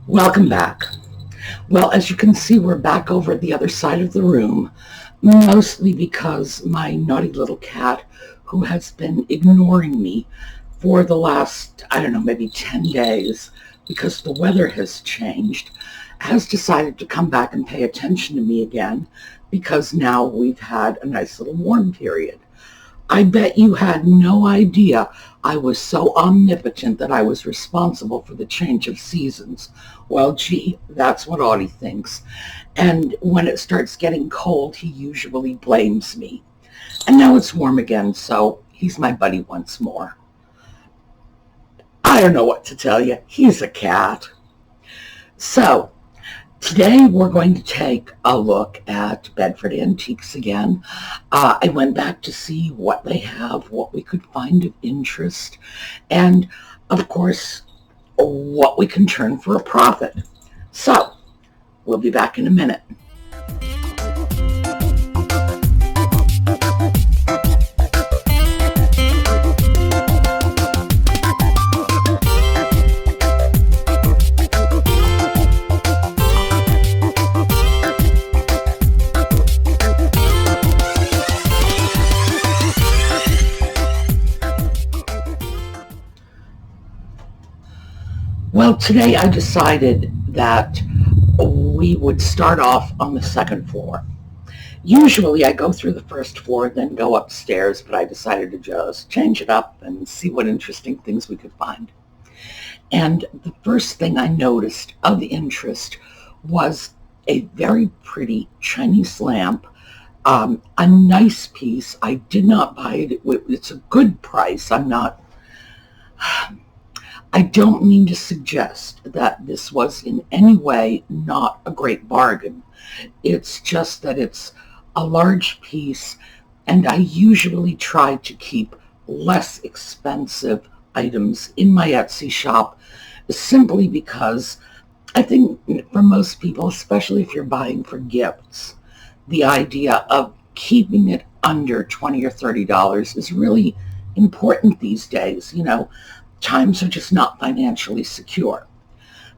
Welcome back. Well, as you can see, we're back over at the other side of the room, mostly because my naughty little cat, who has been ignoring me for the last, I don't know, maybe 10 days, because the weather has changed, has decided to come back and pay attention to me again, because now we've had a nice little warm period. I bet you had no idea I was so omnipotent that I was responsible for the change of seasons. Well, gee, that's what Audie thinks. And when it starts getting cold, he usually blames me. And now it's warm again, so he's my buddy once more. I don't know what to tell you. He's a cat. So, today we're going to take a look at Bedford Antiques again. I went back to see what they have, what we could find of interest, and of course, what we can turn for a profit. So, we'll be back in a minute. Well, today I decided that we would start off on the second floor. Usually I go through the first floor and then go upstairs, but I decided to just change it up and see what interesting things we could find. And the first thing I noticed of interest was a very pretty Chinese lamp, a nice piece. I did not buy it. It's a good price. I don't mean to suggest that this was in any way not a great bargain. It's just that it's a large piece, and I usually try to keep less expensive items in my Etsy shop simply because I think for most people, especially if you're buying for gifts, the idea of keeping it under $20 or $30 is really important these days. Times are just not financially secure.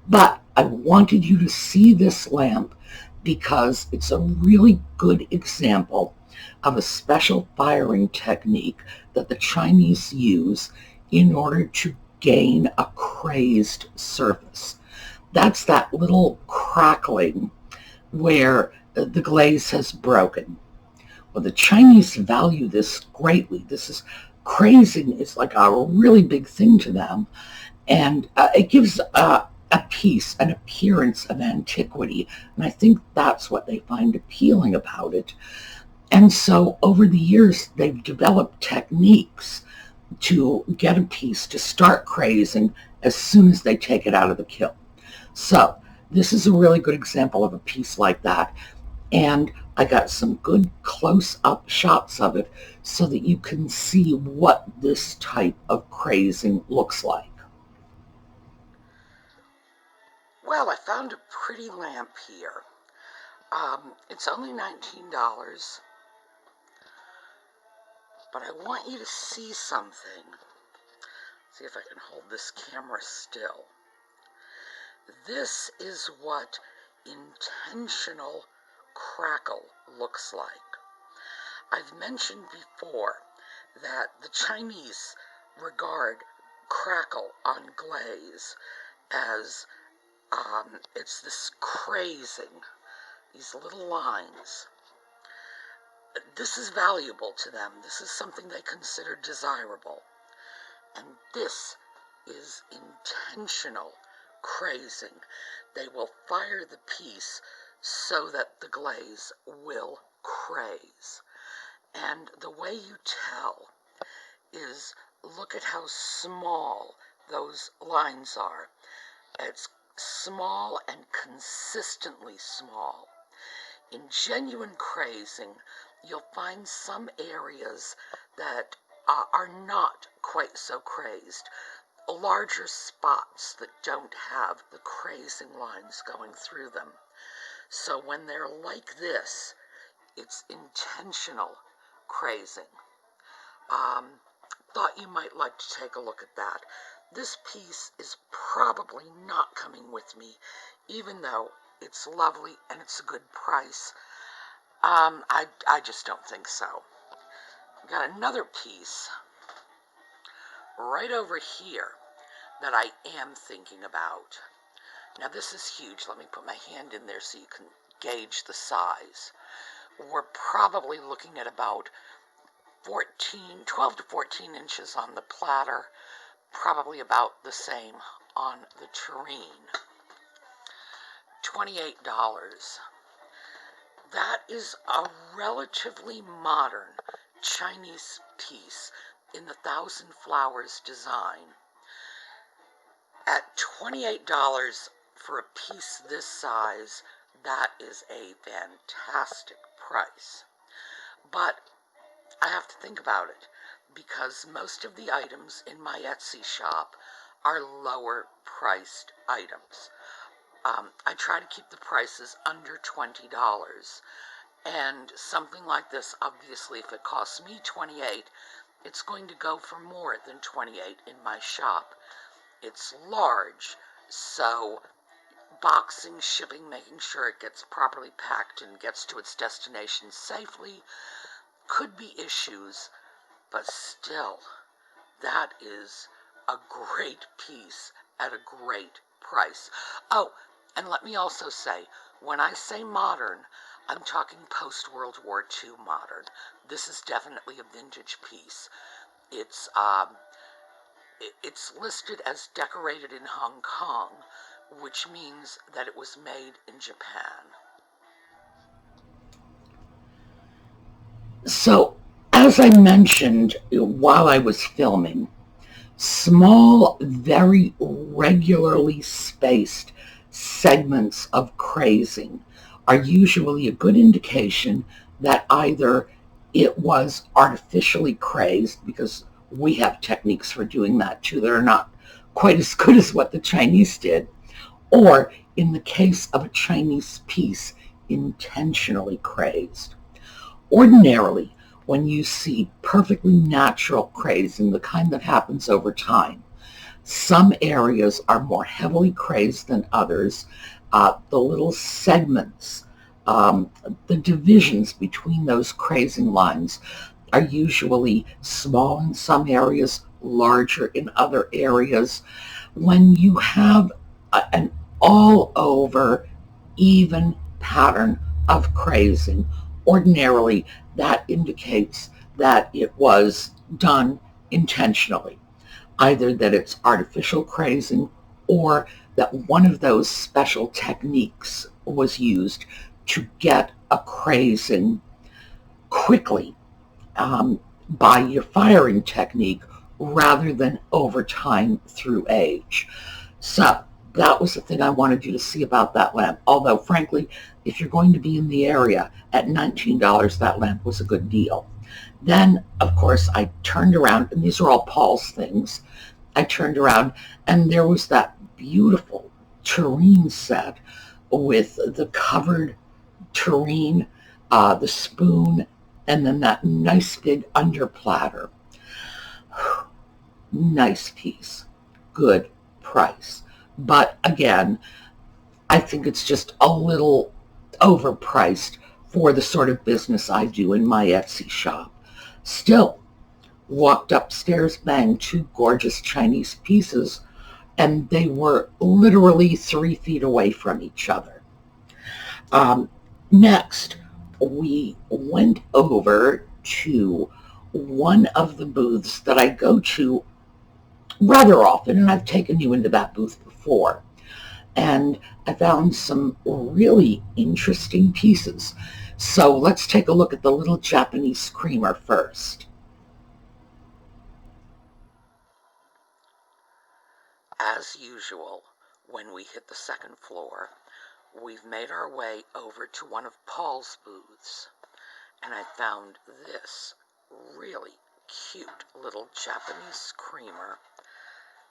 But I wanted you to see this lamp because it's a really good example of a special firing technique that the Chinese use in order to gain a crazed surface. That's that little crackling where the glaze has broken. Well, the Chinese value this greatly. Crazing is like a really big thing to them, and it gives a piece, an appearance of antiquity, and I think that's what they find appealing about it. And so over the years, they've developed techniques to get a piece to start crazing as soon as they take it out of the kiln. So this is a really good example of a piece like that. And I got some good close-up shots of it so that you can see what this type of crazing looks like. Well, I found a pretty lamp here. It's only $19, but I want you to see something. See if I can hold this camera still. This is what intentional crackle looks like. I've mentioned before that the Chinese regard crackle on glaze as it's this crazing, these little lines. This is valuable to them. This is something they consider desirable. And this is intentional crazing. They will fire the piece so that the glaze will craze. And the way you tell is look at how small those lines are. It's small and consistently small. In genuine crazing, you'll find some areas that are not quite so crazed, larger spots that don't have the crazing lines going through them. So when they're like this, it's intentional crazing. Thought you might like to take a look at that. This piece is probably not coming with me, even though it's lovely and it's a good price. I just don't think so. Got another piece right over here that I am thinking about. Now this is huge. Let me put my hand in there so you can gauge the size. We're probably looking at about 12 to 14 inches on the platter, probably about the same on the tureen. $28. That is a relatively modern Chinese piece in the Thousand Flowers design. At $28 for a piece this size, that is a fantastic price. But I have to think about it, because most of the items in my Etsy shop are lower priced items. I try to keep the prices under $20, and something like this, obviously, if it costs me $28, it's going to go for more than $28 in my shop. It's large, so boxing, shipping, making sure it gets properly packed and gets to its destination safely could be issues, but still, that is a great piece at a great price. Oh, and let me also say, when I say modern, I'm talking post-World War II modern. This is definitely a vintage piece. It's listed as decorated in Hong Kong, which means that it was made in Japan. So, as I mentioned while I was filming, small, very regularly spaced segments of crazing are usually a good indication that either it was artificially crazed, because we have techniques for doing that too that are not quite as good as what the Chinese did, or in the case of a Chinese piece, intentionally crazed. Ordinarily, when you see perfectly natural crazing, the kind that happens over time, some areas are more heavily crazed than others. The little segments, the divisions between those crazing lines are usually small in some areas, larger in other areas. When you have an all-over even pattern of crazing, ordinarily that indicates that it was done intentionally, either that it's artificial crazing or that one of those special techniques was used to get a crazing quickly by your firing technique rather than over time through age. So that was the thing I wanted you to see about that lamp. Although, frankly, if you're going to be in the area at $19, that lamp was a good deal. Then, of course, I turned around, and these are all Paul's things. I turned around, and there was that beautiful tureen set with the covered tureen, the spoon, and then that nice big under platter. Nice piece. Good price. But again, I think it's just a little overpriced for the sort of business I do in my Etsy shop. Still, walked upstairs, banged two gorgeous Chinese pieces, and they were literally 3 feet away from each other. Next, we went over to one of the booths that I go to rather often, and I've taken you into that booth before. And I found some really interesting pieces. So let's take a look at the little Japanese creamer first. As usual, when we hit the second floor, we've made our way over to one of Paul's booths, and I found this really cute little Japanese creamer.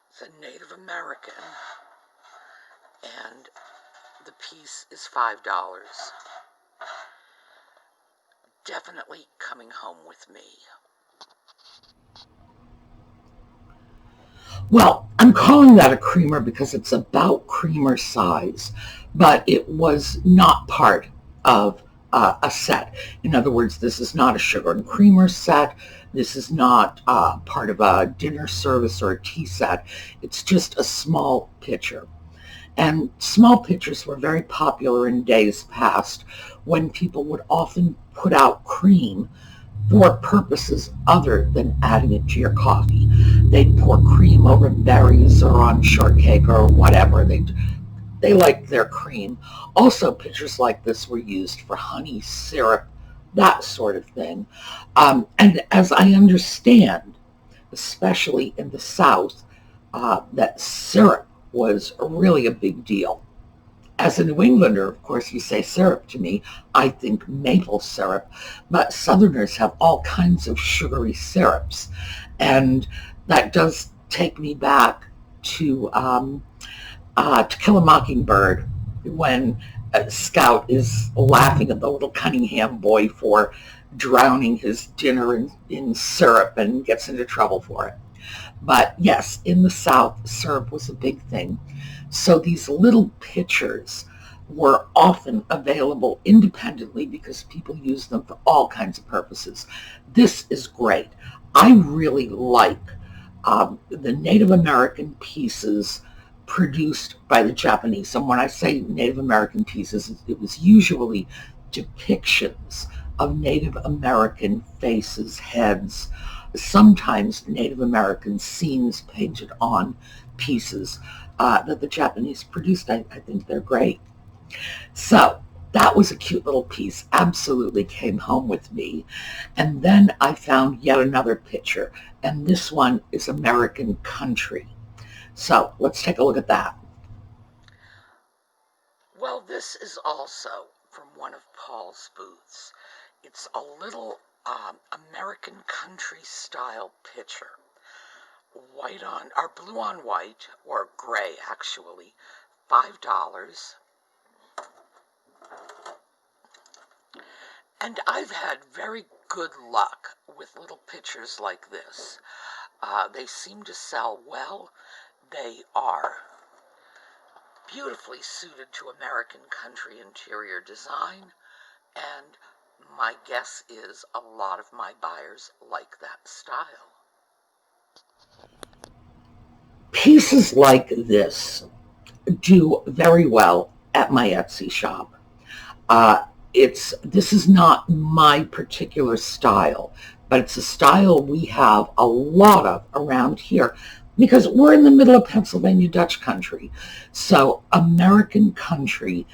It's a Native American, and the piece is $5. Definitely coming home with me. Well, I'm calling that a creamer because it's about creamer size, but it was not part of a set. In other words, this is not a sugar and creamer set. This is not part of a dinner service or a tea set. It's just a small pitcher. And small pitchers were very popular in days past when people would often put out cream for purposes other than adding it to your coffee. They'd pour cream over berries or on shortcake or whatever. They liked their cream. Also, pitchers like this were used for honey, syrup, that sort of thing. And as I understand, especially in the South, that syrup was really a big deal. As a New Englander, of course, you say syrup to me, I think maple syrup, but Southerners have all kinds of sugary syrups. And that does take me back to Kill a Mockingbird when Scout is laughing at the little Cunningham boy for drowning his dinner in syrup and gets into trouble for it. But yes, in the South, syrup was a big thing. So these little pitchers were often available independently because people use them for all kinds of purposes. This is great. I really like the Native American pieces produced by the Japanese. And when I say Native American pieces, it was usually depictions of Native American faces, heads, sometimes Native American scenes painted on pieces that the Japanese produced. I think they're great. So that was a cute little piece, absolutely came home with me. And then I found yet another picture, and this one is American Country. So let's take a look at that. Well, this is also from one of Paul's booths. It's a little American Country style picture. White on, or blue on white, or gray actually, $5. And I've had very good luck with little pictures like this. They seem to sell well. They are beautifully suited to American country interior design, and my guess is a lot of my buyers like that style. Pieces like this do very well at my Etsy shop. This is not my particular style, but it's a style we have a lot of around here because we're in the middle of Pennsylvania Dutch country. So American country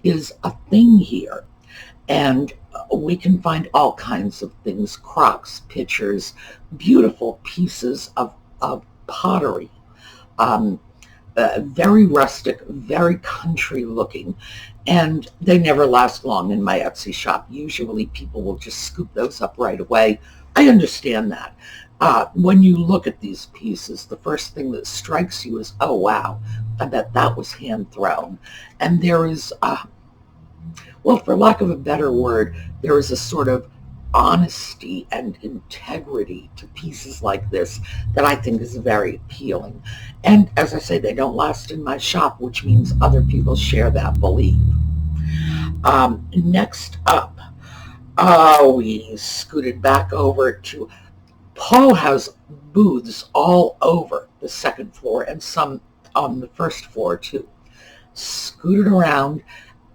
is a thing here. And we can find all kinds of things, crocks, pitchers, beautiful pieces of pottery. Very rustic, very country looking, and they never last long in my Etsy shop. Usually people will just scoop those up right away. I understand that. When you look at these pieces, the first thing that strikes you is, oh wow, I bet that was hand thrown. And there is, well, for lack of a better word, there is a sort of honesty and integrity to pieces like this that I think is very appealing. And as I say, they don't last in my shop, which means other people share that belief. Next up, we scooted back over to, Paul has booths all over the second floor and some on the first floor too. Scooted around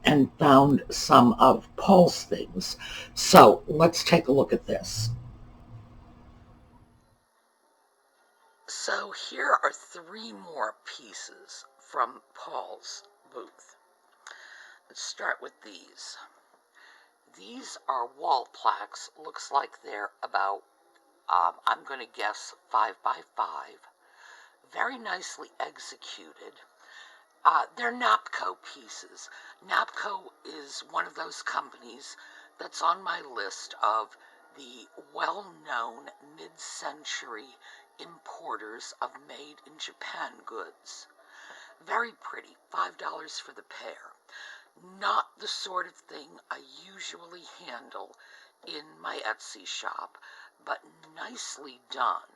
and found some of Paul's things. So let's take a look at this. So here are 3 more pieces from Paul's booth. Let's start with these. These are wall plaques. Looks like they're about, I'm going to guess, 5 by 5. Very nicely executed. They're Napco pieces. Napco is one of those companies that's on my list of the well-known mid-century importers of made-in-Japan goods. Very pretty, $5 for the pair. Not the sort of thing I usually handle in my Etsy shop, but nicely done.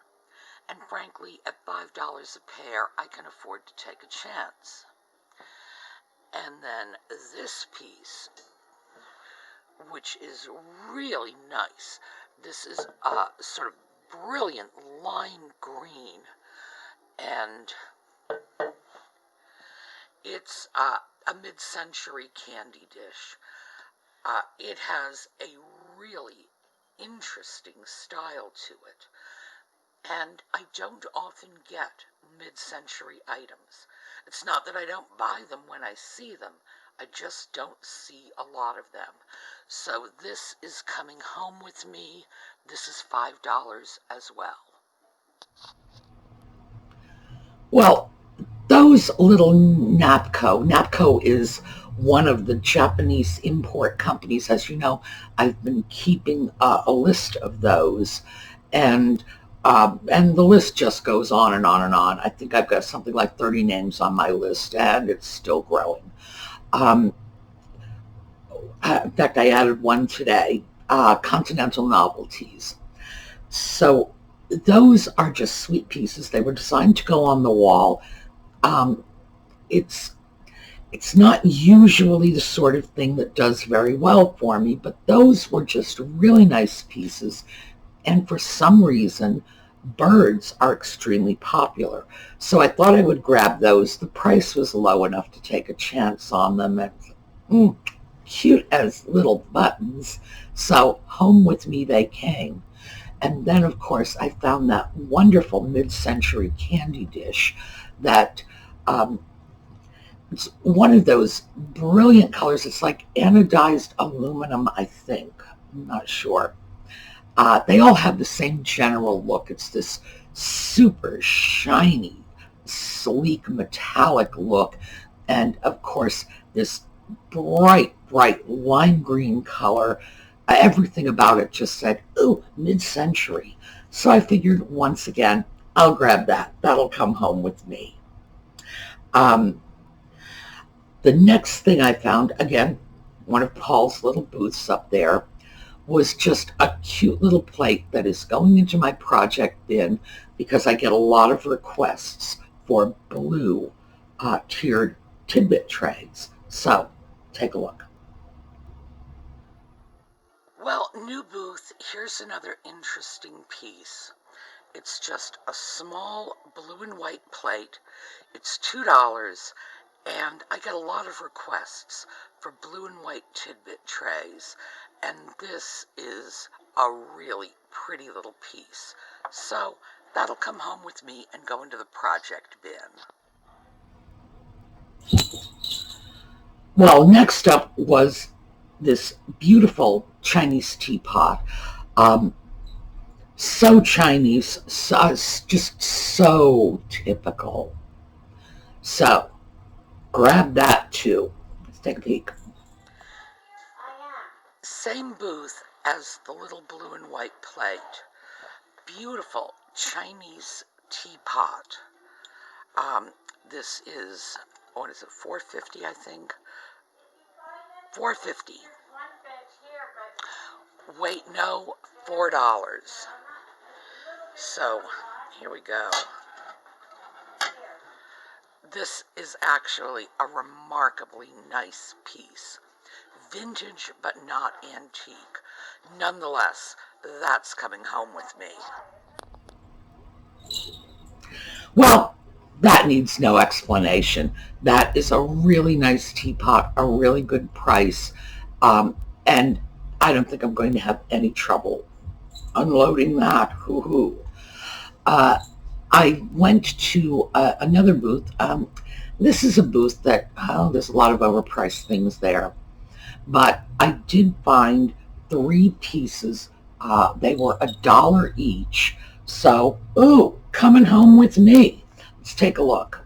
And frankly, at $5 a pair, I can afford to take a chance. And then this piece, which is really nice. This is a sort of brilliant lime green, and it's a mid-century candy dish. It has a really interesting style to it, and I don't often get mid-century items. It's not that I don't buy them when I see them, I just don't see a lot of them. So this is coming home with me. This is $5 as well. Well, those little Napco is one of the Japanese import companies. As you know, I've been keeping a list of those, and the list just goes on and on and on. I think I've got something like 30 names on my list, and it's still growing. In fact, I added one today, Continental Novelties. So those are just sweet pieces. They were designed to go on the wall. It's not usually the sort of thing that does very well for me, but those were just really nice pieces. And for some reason, birds are extremely popular. So I thought I would grab those. The price was low enough to take a chance on them. And cute as little buttons. So home with me they came. And then, of course, I found that wonderful mid-century candy dish that it's one of those brilliant colors. It's like anodized aluminum, I think. I'm not sure. They all have the same general look. It's this super shiny, sleek, metallic look. And, of course, this bright lime green color. Everything about it just said, ooh, mid-century. So I figured, once again, I'll grab that. That'll come home with me. The next thing I found, again, one of Paul's little booths up there, was just a cute little plate that is going into my project bin because I get a lot of requests for blue tiered Tidbit trays. So take a look. Well, new booth, here's another interesting piece. It's just a small blue and white plate. It's $2, and I get a lot of requests for blue and white Tidbit trays, and this is a really pretty little piece. So that'll come home with me and go into the project bin. Well, next up was this beautiful Chinese teapot. So Chinese, just so typical. So grab that too. Let's take a peek. Same booth as the little blue and white plate. Beautiful Chinese teapot. This is, what is it, $4.50, I think? $4.50. Wait, no, $4. So, here we go. This is actually a remarkably nice piece. Vintage, but not antique. Nonetheless, that's coming home with me. Well, that needs no explanation. That is a really nice teapot, a really good price, and I don't think I'm going to have any trouble unloading that. Hoo-hoo. I went to another booth. This is a booth that, there's a lot of overpriced things there. But I did find 3 pieces. They were $1 each. So, ooh, coming home with me. Let's take a look.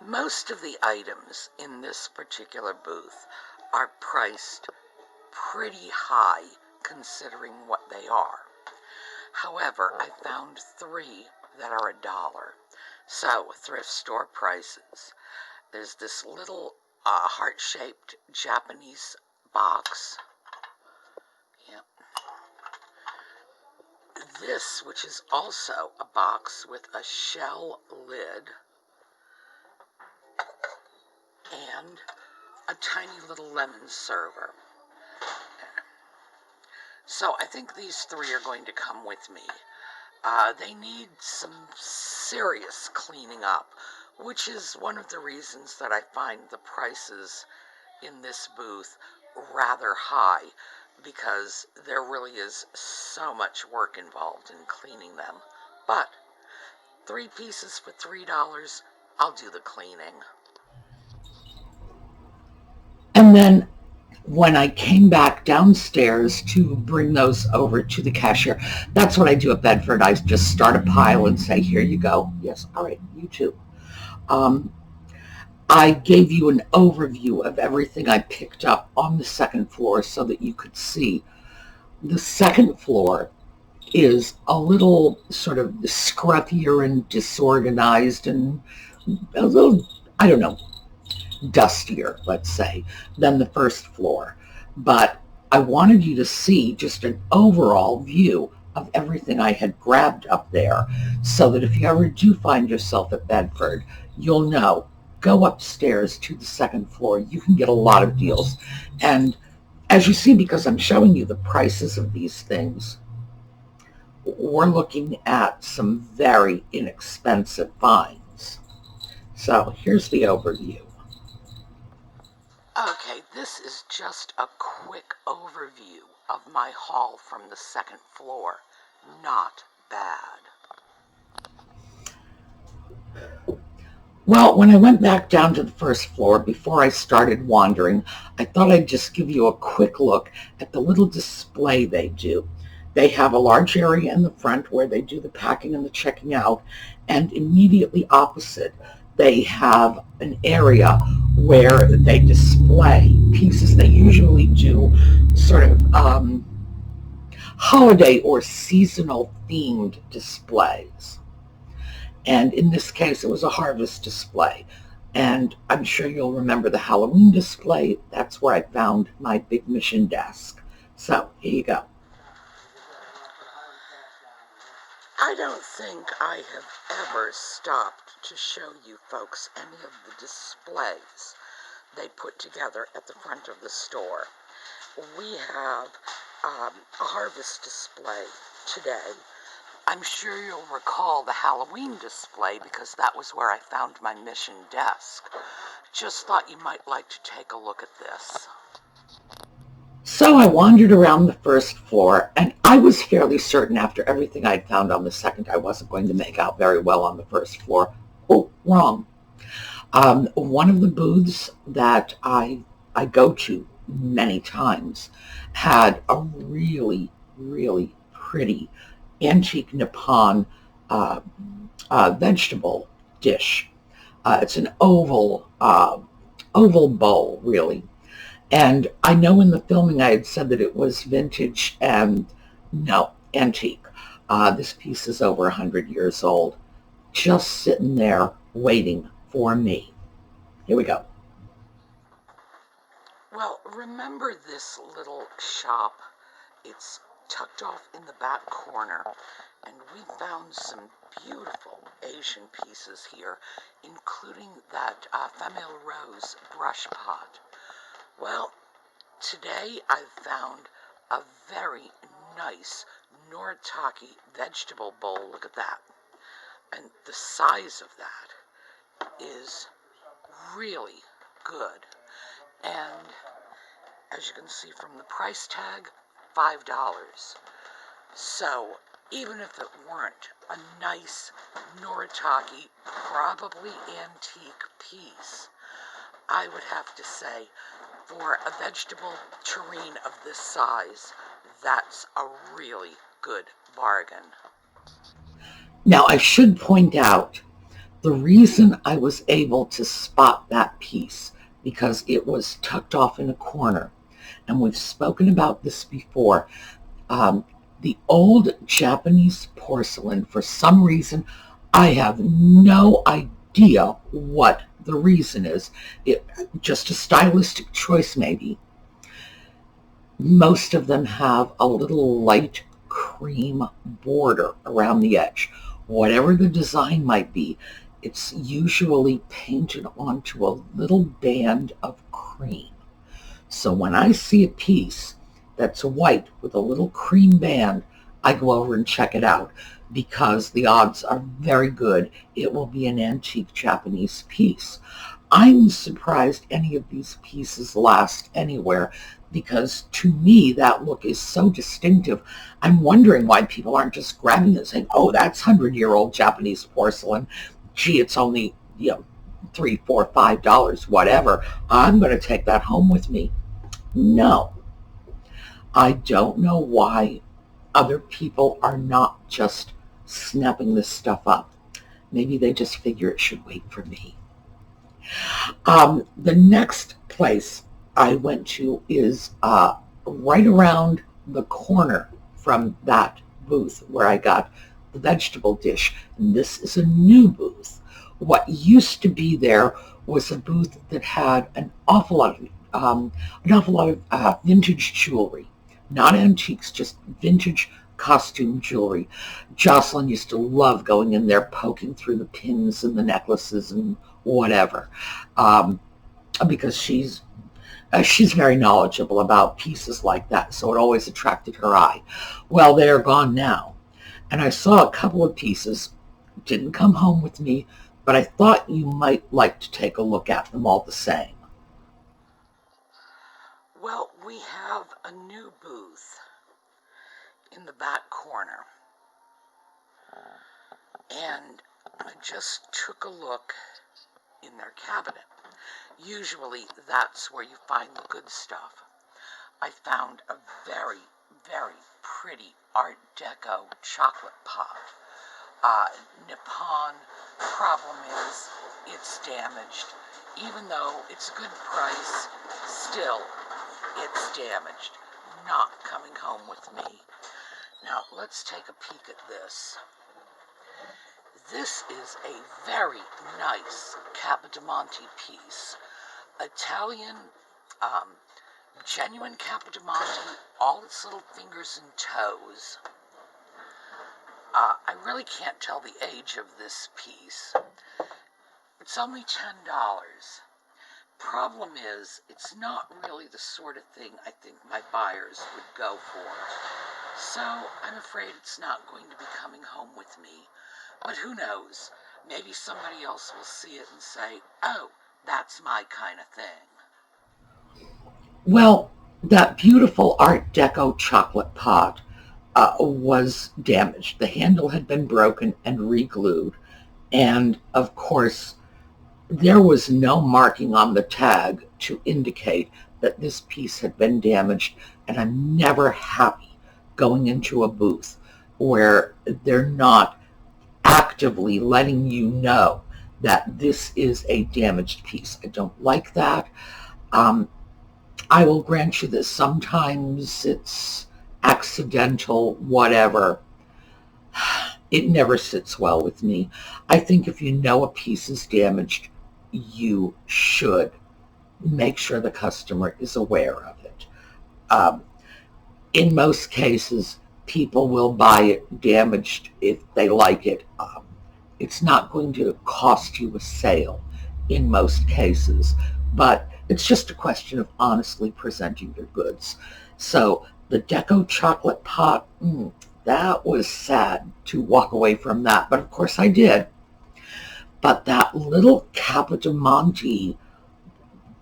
Most of the items in this particular booth are priced pretty high considering what they are. However, I found 3 that are $1. So, thrift store prices. There's this little heart-shaped Japanese box. Yep. this, which is also a box with a shell lid and a tiny little lemon server. So I think these three are going to come with me. They need some serious cleaning up, which is one of the reasons that I find the prices in this booth rather high, because there really is so much work involved in cleaning them. But 3 pieces for $3, I'll do the cleaning. And then when I came back downstairs to bring those over to the cashier, that's what I do at Bedford. I just start a pile and say, here you go. Yes, all right, you too. I gave you an overview of everything I picked up on the second floor so that you could see. The second floor is a little sort of scruffier and disorganized and a little, I don't know, dustier, let's say, than the first floor. But I wanted you to see just an overall view of everything I had grabbed up there, so that if you ever do find yourself at Bedford, you'll know, go upstairs to the second floor. You can get a lot of deals. And as you see, because I'm showing you the prices of these things, we're looking at some very inexpensive finds. So here's the overview. Okay, this is just a quick overview of my haul from the second floor. Not bad. Well, when I went back down to the first floor, before I started wandering, I thought I'd just give you a quick look at the little display they do. They have a large area in the front where they do the packing and the checking out, and immediately opposite, they have an area where they display pieces. They usually do sort of holiday or seasonal themed displays. And in this case, it was a harvest display. And I'm sure you'll remember the Halloween display. That's where I found my big mission desk. So here you go. I don't think I have ever stopped to show you folks any of the displays they put together at the front of the store. We have a harvest display today. I'm sure you'll recall the Halloween display because that was where I found my mission desk. Just thought you might like to take a look at this. So I wandered around the first floor, and I was fairly certain after everything I'd found on the second I wasn't going to make out very well on the first floor. Oh, wrong. One of the booths that I go to many times had a really, really pretty antique Nippon vegetable dish. It's an oval bowl, really. And I know in the filming I had said that it was vintage, and no, antique. This piece is over 100 years old, just sitting there waiting for me. Here we go. Well, remember this little shop? It's tucked off in the back corner, and we found some beautiful Asian pieces here, including that Famille Rose brush pot. Well, today I've found a very nice Noritake vegetable bowl. Look at that. And the size of that is really good. And as you can see from the price tag, $5. So even if it weren't a nice Noritake, probably antique piece, I would have to say, for a vegetable terrine of this size, that's a really good bargain. Now, I should point out, the reason I was able to spot that piece, because it was tucked off in a corner, and we've spoken about this before, the old Japanese porcelain, for some reason, I have no idea what the reason is. Just a stylistic choice, maybe. Most of them have a little light cream border around the edge. Whatever the design might be, it's usually painted onto a little band of cream. So when I see a piece that's white with a little cream band, I go over and check it out because the odds are very good it will be an antique Japanese piece. I'm surprised any of these pieces last anywhere because to me that look is so distinctive. I'm wondering why people aren't just grabbing it and saying, oh, that's 100-year-old Japanese porcelain. Gee, it's only, $3, $4, $5, whatever. I'm going to take that home with me. No. I don't know why other people are not just snapping this stuff up. Maybe they just figure it should wait for me. The next place I went to is right around the corner from that booth where I got the vegetable dish. And this is a new booth. What used to be there was a booth that had an awful lot of vintage jewelry, not antiques, just vintage costume jewelry. Jocelyn used to love going in there, poking through the pins and the necklaces and whatever, because she's very knowledgeable about pieces like that, so it always attracted her eye. Well, they're gone now, and I saw a couple of pieces, didn't come home with me, but I thought you might like to take a look at them all the same. Well, we have a new booth in the back corner, and I just took a look in their cabinet. Usually that's where you find the good stuff. I found a very, very pretty Art Deco chocolate pot. Nippon, problem is it's damaged. Even though it's a good price, still it's damaged. Not coming home with me. Now let's take a peek at this. This is a very nice Capodimonte piece. Italian, genuine Capodimonte, all its little fingers and toes. I really can't tell the age of this piece. It's only $10. Problem is, it's not really the sort of thing I think my buyers would go for. So I'm afraid it's not going to be coming home with me. But who knows? Maybe somebody else will see it and say, oh, that's my kind of thing. Well, that beautiful Art Deco chocolate pot was damaged. The handle had been broken and re-glued. And, of course, there was no marking on the tag to indicate that this piece had been damaged. And I'm never happy going into a booth where they're not actively letting you know that this is a damaged piece. I don't like that. I will grant you that sometimes it's accidental, whatever. It never sits well with me. I think if you know a piece is damaged, you should make sure the customer is aware of it. In most cases, people will buy it damaged if they like it. It's not going to cost you a sale in most cases, but it's just a question of honestly presenting your goods. So the Deco chocolate pot, that was sad to walk away from that, but of course I did. But that little Capodimonte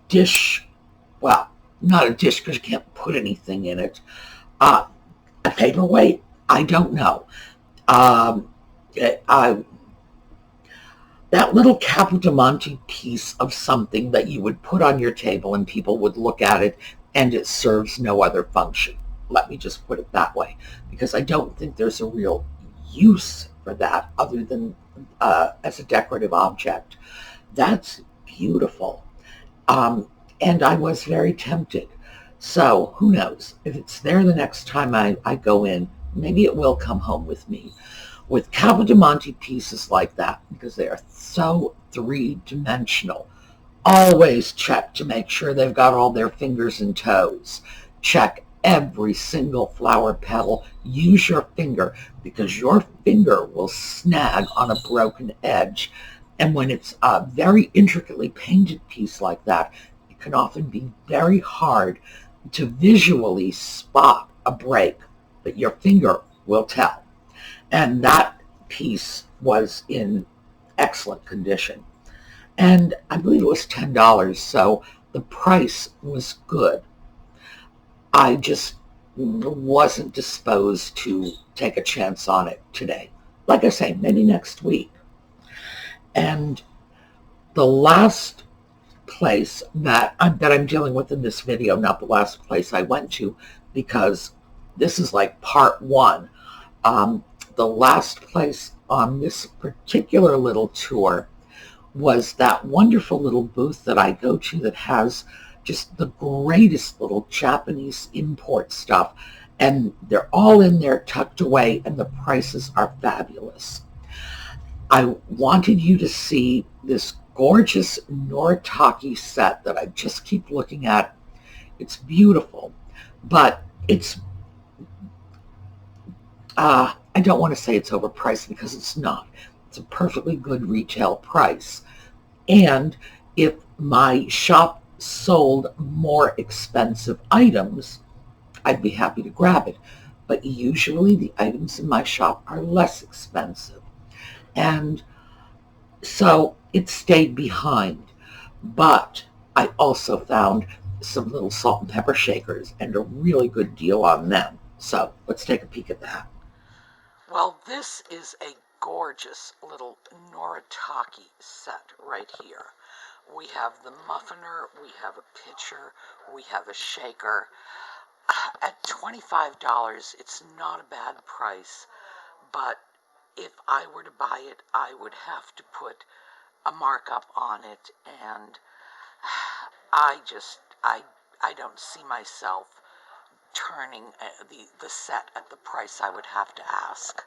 dish, well, not a dish because you can't put anything in it, a paperweight, I don't know. That little Capodimonte piece of something that you would put on your table and people would look at it and it serves no other function. Let me just put it that way, because I don't think there's a real use for that other than as a decorative object. That's beautiful. And I was very tempted. So who knows? If it's there the next time I go in, maybe it will come home with me. With Capodimonte pieces like that, because they are so three-dimensional, always check to make sure they've got all their fingers and toes. Check every single flower petal, use your finger, because your finger will snag on a broken edge. And when it's a very intricately painted piece like that, it can often be very hard to visually spot a break, but your finger will tell. And that piece was in excellent condition. And I believe it was $10, so the price was good. I just wasn't disposed to take a chance on it today. Like I say, maybe next week. And the last place that I'm dealing with in this video, not the last place I went to, because this is like part one. The last place on this particular little tour was that wonderful little booth that I go to that has just the greatest little Japanese import stuff. And they're all in there tucked away, and the prices are fabulous. I wanted you to see this gorgeous Noritake set that I just keep looking at. It's beautiful, but it's, I don't want to say it's overpriced, because it's not. It's a perfectly good retail price. And if my shop sold more expensive items, I'd be happy to grab it. But usually the items in my shop are less expensive. And so it stayed behind. But I also found some little salt and pepper shakers and a really good deal on them. So let's take a peek at that. Well, this is a gorgeous little Noritake set right here. We have the muffiner, we have a pitcher, we have a shaker. At $25, it's not a bad price, but if I were to buy it, I would have to put a markup on it, and I don't see myself turning the set at the price I would have to ask.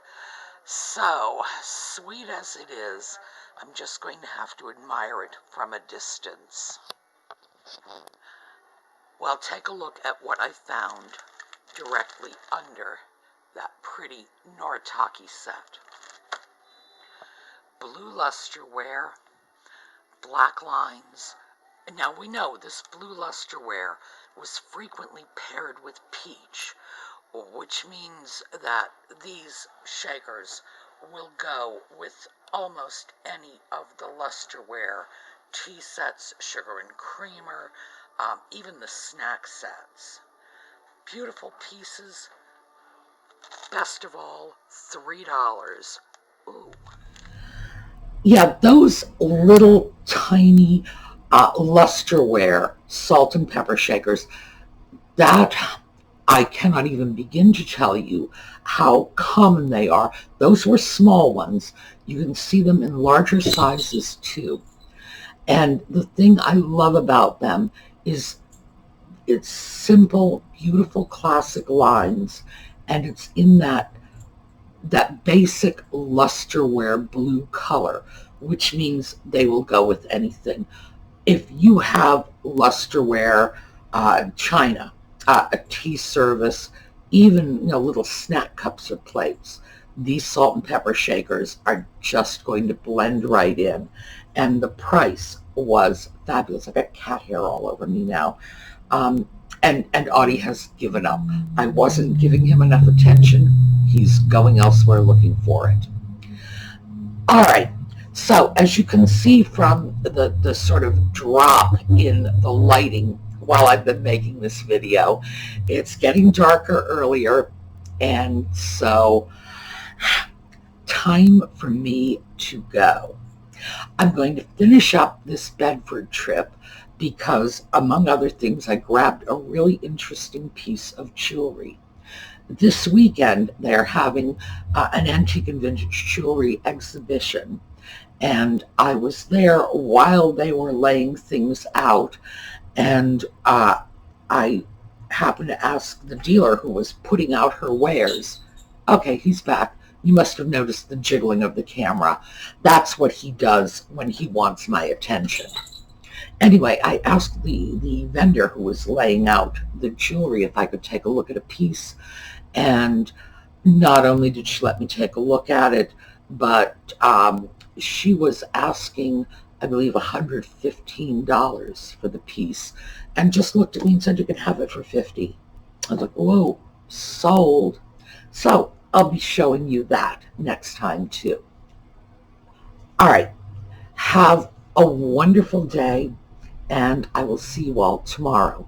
So, sweet as it is, I'm just going to have to admire it from a distance. Well, take a look at what I found directly under that pretty Noritake set. Blue lusterware, black lines. Now we know this blue lusterware was frequently paired with peach, which means that these shakers will go with almost any of the lusterware tea sets, sugar and creamer, even the snack sets. Beautiful pieces. Best of all, $3. Ooh. Yeah, those little tiny lusterware salt and pepper shakers, that I cannot even begin to tell you how common they are. Those were small ones. You can see them in larger sizes too. And the thing I love about them is it's simple, beautiful, classic lines, and it's in that basic lusterware blue color, which means they will go with anything. If you have lusterware, china, a tea service, even little snack cups or plates, these salt and pepper shakers are just going to blend right in. And the price was fabulous. I've got cat hair all over me now. And Audie has given up. I wasn't giving him enough attention. He's going elsewhere looking for it. All right. So as you can see from the sort of drop in the lighting while I've been making this video, it's getting darker earlier, and so time for me to go. I'm going to finish up this Bedford trip because, among other things, I grabbed a really interesting piece of jewelry. This weekend, they're having an antique and vintage jewelry exhibition, and I was there while they were laying things out, and I happened to ask the dealer who was putting out her wares. Okay, he's back. You must have noticed the jiggling of the camera. That's what he does when he wants my attention. Anyway, I asked the vendor who was laying out the jewelry if I could take a look at a piece, and not only did she let me take a look at it, but she was asking, I believe, $115 for the piece, and just looked at me and said, "You can have it for 50." I was like, "Whoa, sold." So I'll be showing you that next time too. All right, have a wonderful day, and I will see you all tomorrow.